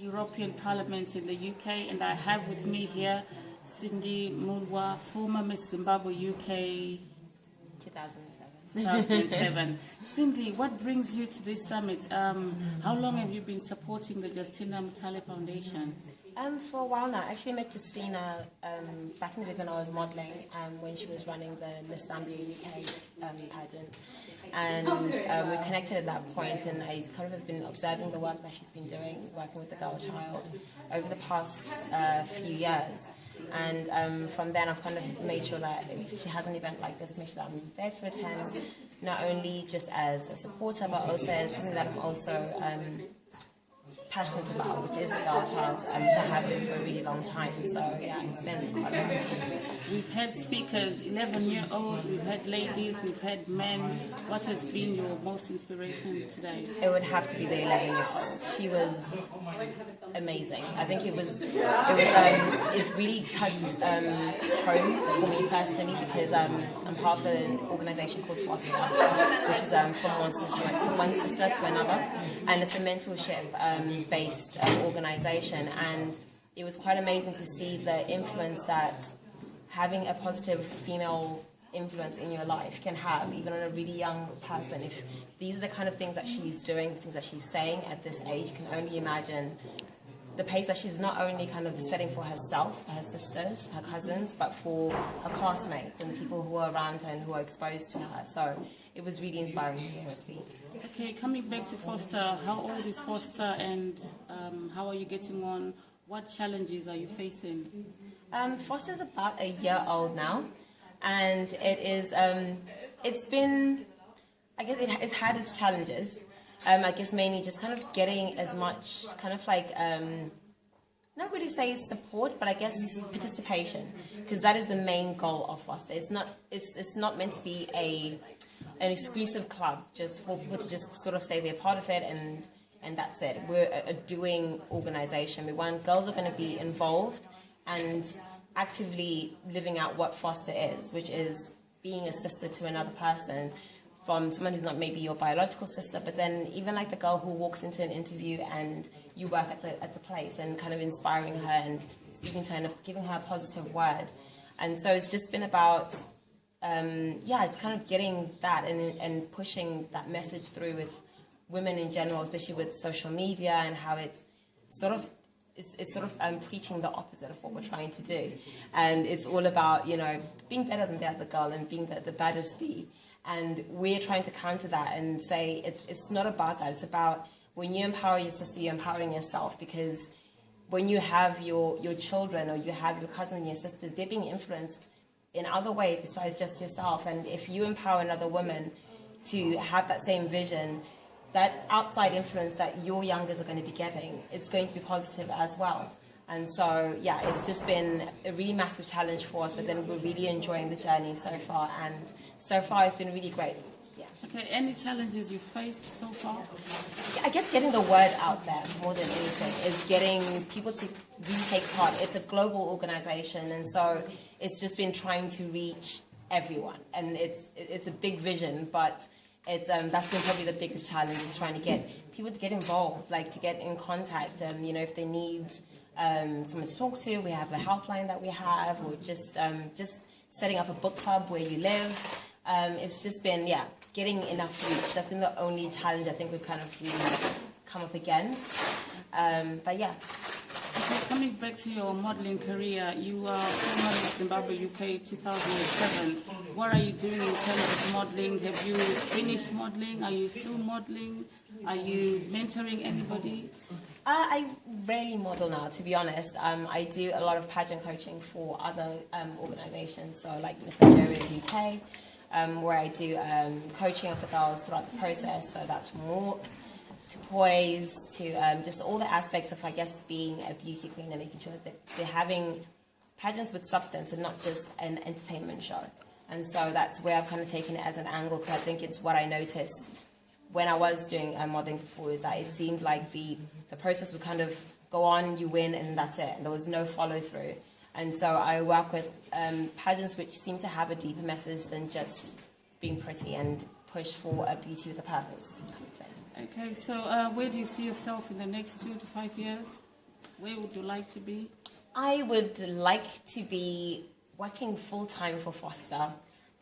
European Parliament in the UK, and I have with me here Sindi Mulwa, former Miss Zimbabwe UK 2007. Cindy, what brings you to this summit? How long have you been supporting the Justina Mutale Foundation? For a while now. I actually met Justina back in the days when I was modelling, when she was running the Miss Zambia UK pageant. And we connected at that point, and I kind of have been observing the work that she's been doing, working with the girl child over the past few years. And from then I've kind of made sure that if she has an event like this, make sure that I'm there to attend, not only just as a supporter, but also as something that I'm also passionate about, which is the girl child, which I have been for a really long time. So yeah, it's been quite a long time. We've had speakers, 11-year-olds, we've had ladies, we've had men. What has been your most inspiration today? It would have to be the 11-year-old. She was amazing. I think it really touched home for me personally, because I'm part of an organisation called Foster, which is from one sister to another, and it's a mentorship based organisation, and it was quite amazing to see the influence that having a positive female influence in your life can have, even on a really young person. If these are the kind of things that she's doing, the things that she's saying at this age, you can only imagine the pace that she's not only kind of setting for herself, for her sisters, her cousins, but for her classmates and the people who are around her and who are exposed to her. So it was really inspiring to hear her speak. Okay, coming back to Foster, how old is Foster, and how are you getting on? What challenges are you facing? Foster's about a year old now, and it is, it's been, I guess it's had its challenges. I guess mainly just kind of getting as much kind of like, not really say support, but I guess participation, because that is the main goal of Foster. It's not meant to be an exclusive club just for people to just sort of say they're part of it and that's it. We're a doing organisation. We want girls are going to be involved and actively living out what Foster is, which is being a sister to another person, from someone who's not maybe your biological sister, but then even like the girl who walks into an interview and you work at the place, and kind of inspiring her and speaking to her and giving her a positive word. And so it's just been about it's kind of getting that and pushing that message through with women in general, especially with social media, and how it's sort of preaching the opposite of what we're trying to do. And it's all about, being better than the other girl and being the baddest bee. And we're trying to counter that and say it's not about that. It's about when you empower your sister, you're empowering yourself, because when you have your children, or you have your cousins and your sisters, they're being influenced in other ways besides just yourself. And if you empower another woman to have that same vision, that outside influence that your youngers are going to be getting, it's going to be positive as well. And so, yeah, it's just been a really massive challenge for us, but then we're really enjoying the journey so far, and so far it's been really great. Yeah. Okay, any challenges you faced so far? I guess getting the word out there more than anything is getting people to really take part. It's a global organisation, and so it's just been trying to reach everyone, and it's a big vision, but it's that's been probably the biggest challenge, is trying to get people to get involved, like to get in contact. If they need someone to talk to, we have a helpline that we have, or just setting up a book club where you live. It's just been getting enough reach. That's been the only challenge I think we've kind of really come up against. But yeah. Okay, coming back to your modelling career, you are former Miss Zimbabwe UK 2007. What are you doing in terms of modelling? Have you finished modelling? Are you still modelling? Are you mentoring anybody? I rarely model now, to be honest. I do a lot of pageant coaching for other organisations, so like Miss Nigeria UK, where I do coaching of the girls throughout the process. So that's from walk to poise to just all the aspects of, I guess, being a beauty queen and making sure that they're having pageants with substance and not just an entertainment show. And so that's where I've kind of taken it as an angle, because I think it's what I noticed when I was doing modelling before, is that it seemed like the process would kind of go on, you win, and that's it. And there was no follow-through. And so I work with pageants which seem to have a deeper message than just being pretty, and push for a beauty with a purpose kind of thing. Okay, so where do you see yourself in the next 2 to 5 years? Where would you like to be? I would like to be working full-time for Foster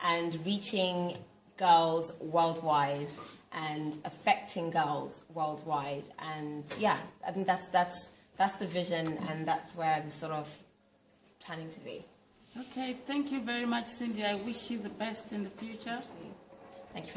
and reaching girls worldwide and affecting girls worldwide. And yeah, I think that's the vision, and that's where I'm sort of planning to be. Okay, thank you very much, Cindy. I wish you the best in the future.